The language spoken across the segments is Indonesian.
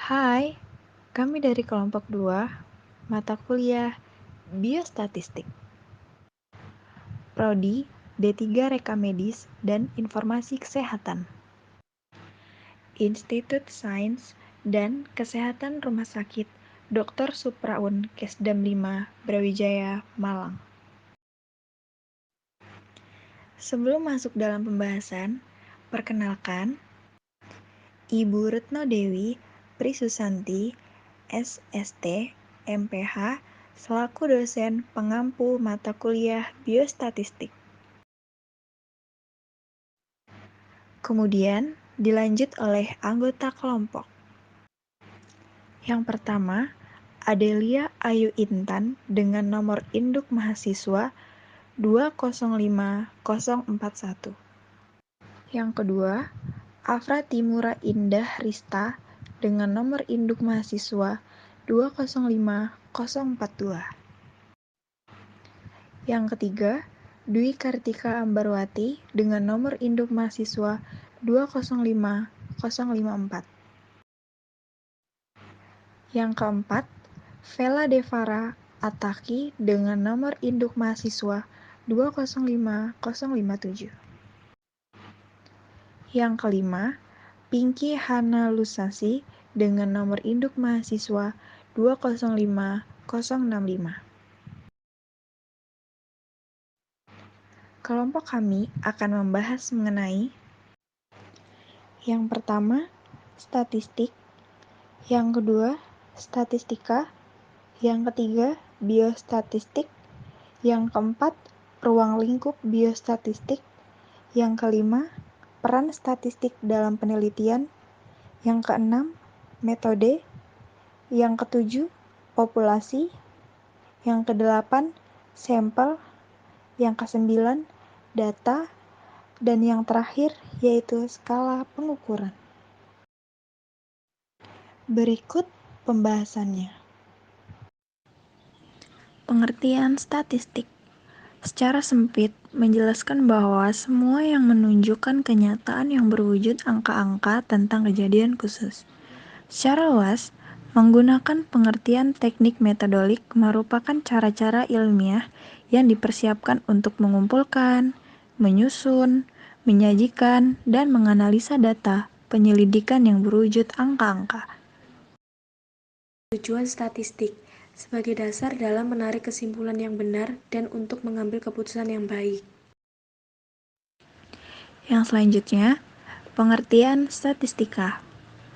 Hai, kami dari kelompok 2, mata kuliah Biostatistik. Prodi D3 Reka Medis dan Informasi Kesehatan. Institut Sains dan Kesehatan Rumah Sakit Dr. Supraun Kesdam 5 Brawijaya, Malang. Sebelum masuk dalam pembahasan, perkenalkan, Ibu Retno Dewi Prisusanti, SST, MPH, selaku dosen pengampu mata kuliah Biostatistik. Kemudian dilanjut oleh anggota kelompok. Yang pertama, Adelia Ayu Intan dengan nomor induk mahasiswa 205041. Yang kedua, Afra Timura Indah Rista dengan nomor induk mahasiswa 205042. Yang ketiga, Dwi Kartika Ambarwati dengan nomor induk mahasiswa 205054. Yang keempat, Vela Devara Ataki dengan nomor induk mahasiswa 205057. Yang kelima, Pinky Hana Lusasi dengan nomor induk mahasiswa 205065. Kelompok kami akan membahas mengenai yang pertama, statistik, yang kedua, statistika, yang ketiga, biostatistik, yang keempat, ruang lingkup biostatistik, yang kelima, peran statistik dalam penelitian, yang keenam, metode, yang ketujuh, populasi, yang kedelapan, sampel, yang kesembilan, data, dan yang terakhir yaitu skala pengukuran. Berikut pembahasannya. Pengertian statistik secara sempit menjelaskan bahwa semua yang menunjukkan kenyataan yang berwujud angka-angka tentang kejadian khusus. Secara luas, menggunakan pengertian teknik metodolik merupakan cara-cara ilmiah yang dipersiapkan untuk mengumpulkan, menyusun, menyajikan, dan menganalisa data penyelidikan yang berwujud angka-angka. Tujuan statistik sebagai dasar dalam menarik kesimpulan yang benar dan untuk mengambil keputusan yang baik. Yang selanjutnya, pengertian statistika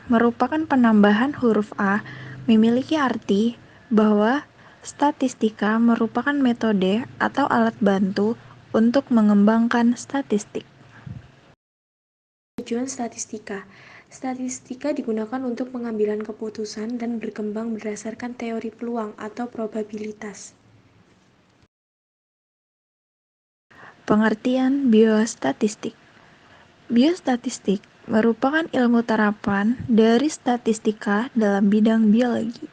merupakan penambahan huruf A memiliki arti bahwa statistika merupakan metode atau alat bantu untuk mengembangkan statistik. Tujuan statistika. Statistika digunakan untuk pengambilan keputusan dan berkembang berdasarkan teori peluang atau probabilitas. Pengertian biostatistik. Biostatistik merupakan ilmu terapan dari statistika dalam bidang biologi.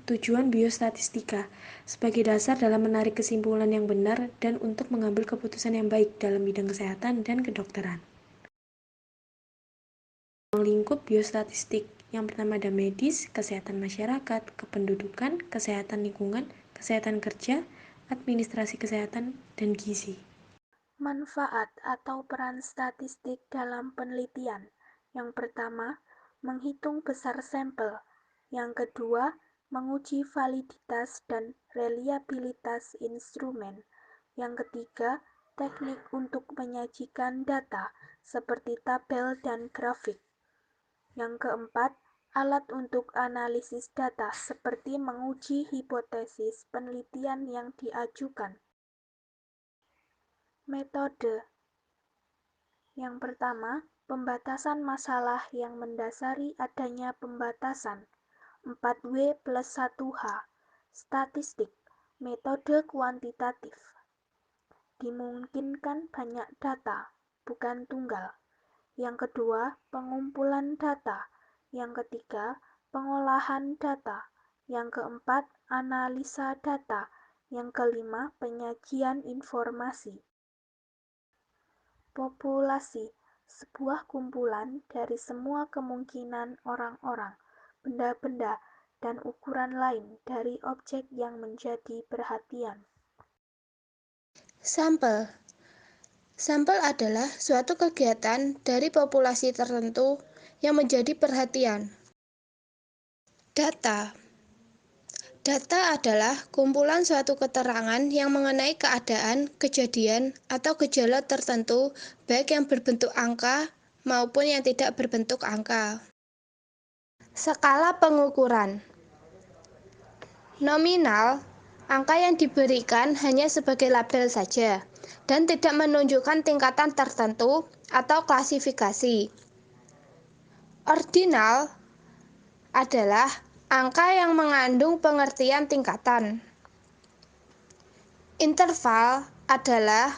Tujuan biostatistika sebagai dasar dalam menarik kesimpulan yang benar dan untuk mengambil keputusan yang baik dalam bidang kesehatan dan kedokteran. Ruang lingkup biostatistik yang pertama ada medis, kesehatan masyarakat, kependudukan, kesehatan lingkungan, kesehatan kerja, administrasi kesehatan, dan gizi. Manfaat atau peran statistik dalam penelitian. Yang pertama, menghitung besar sampel. Yang kedua, menguji validitas dan reliabilitas instrumen. Yang ketiga, teknik untuk menyajikan data seperti tabel dan grafik. Yang keempat, alat untuk analisis data seperti menguji hipotesis penelitian yang diajukan. Metode. Yang pertama, pembatasan masalah yang mendasari adanya pembatasan. 4W plus 1H. Statistik, metode kuantitatif. Dimungkinkan banyak data, bukan tunggal. Yang kedua, pengumpulan data. Yang ketiga, pengolahan data. Yang keempat, analisa data. Yang kelima, penyajian informasi. Populasi, sebuah kumpulan dari semua kemungkinan orang-orang, benda-benda, dan ukuran lain dari objek yang menjadi perhatian. Sampel. Sampel adalah suatu kegiatan dari populasi tertentu yang menjadi perhatian. Data. Data adalah kumpulan suatu keterangan yang mengenai keadaan, kejadian, atau gejala tertentu, baik yang berbentuk angka maupun yang tidak berbentuk angka. Skala pengukuran. Nominal, angka yang diberikan hanya sebagai label saja dan tidak menunjukkan tingkatan tertentu atau klasifikasi. Ordinal adalah angka yang mengandung pengertian tingkatan. Interval adalah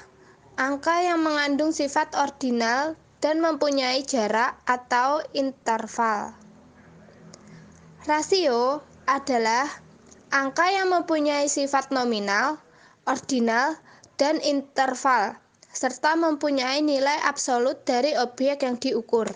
angka yang mengandung sifat ordinal dan mempunyai jarak atau interval. Rasio adalah angka yang mempunyai sifat nominal, ordinal, dan interval, serta mempunyai nilai absolut dari objek yang diukur.